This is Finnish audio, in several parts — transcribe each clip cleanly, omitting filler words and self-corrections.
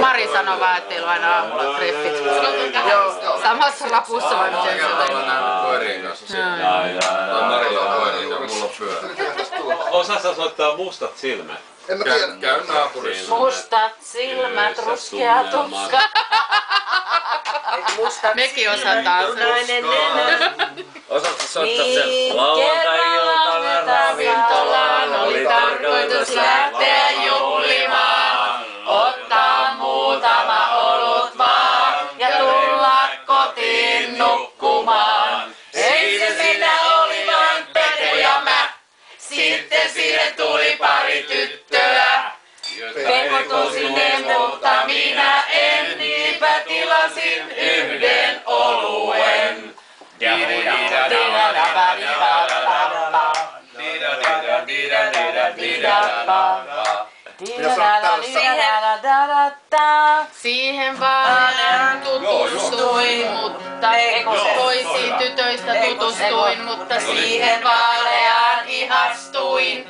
Mari sanoi vaan, että teillä on aina aamulla treffit. Joo, samassa rapussa vai miten se oli? Mä oon nähnyt koirien kanssa siellä. Marilla on koirien ja mulla on pyörä. Osaatko soittaa mustat silmät? En mä tiedä. Käy naapurissa. Mustat silmät, ruskea tukka. Mekin osataan. Osaatko soittaa sen lauantai-iltana ravintolaan? Oli tarkoitus lähteä juhlimaan. Ottaa muutama olut vaan ja tulla kotiin nukkumaan. Ei se siinä oli vain Pete ja mä. Sitten siihen tuli pari tyttöä. Pekko sinne, mutta minä en, niinpä tilasin yhden oluen. Siihen vaan tutustuin, mutta toisiin tytöistä tutustuin, mutta siihen vaaleaan ihastuin.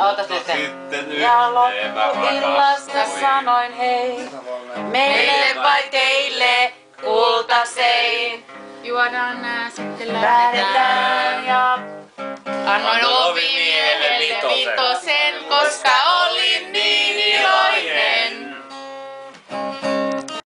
Ootas nyt sen. Ja loppuillasta sanoin hei, meille vai teille kultasein. Juodaan nää, sitten lähdetään ja annoin ovimiehelle vitosen, koska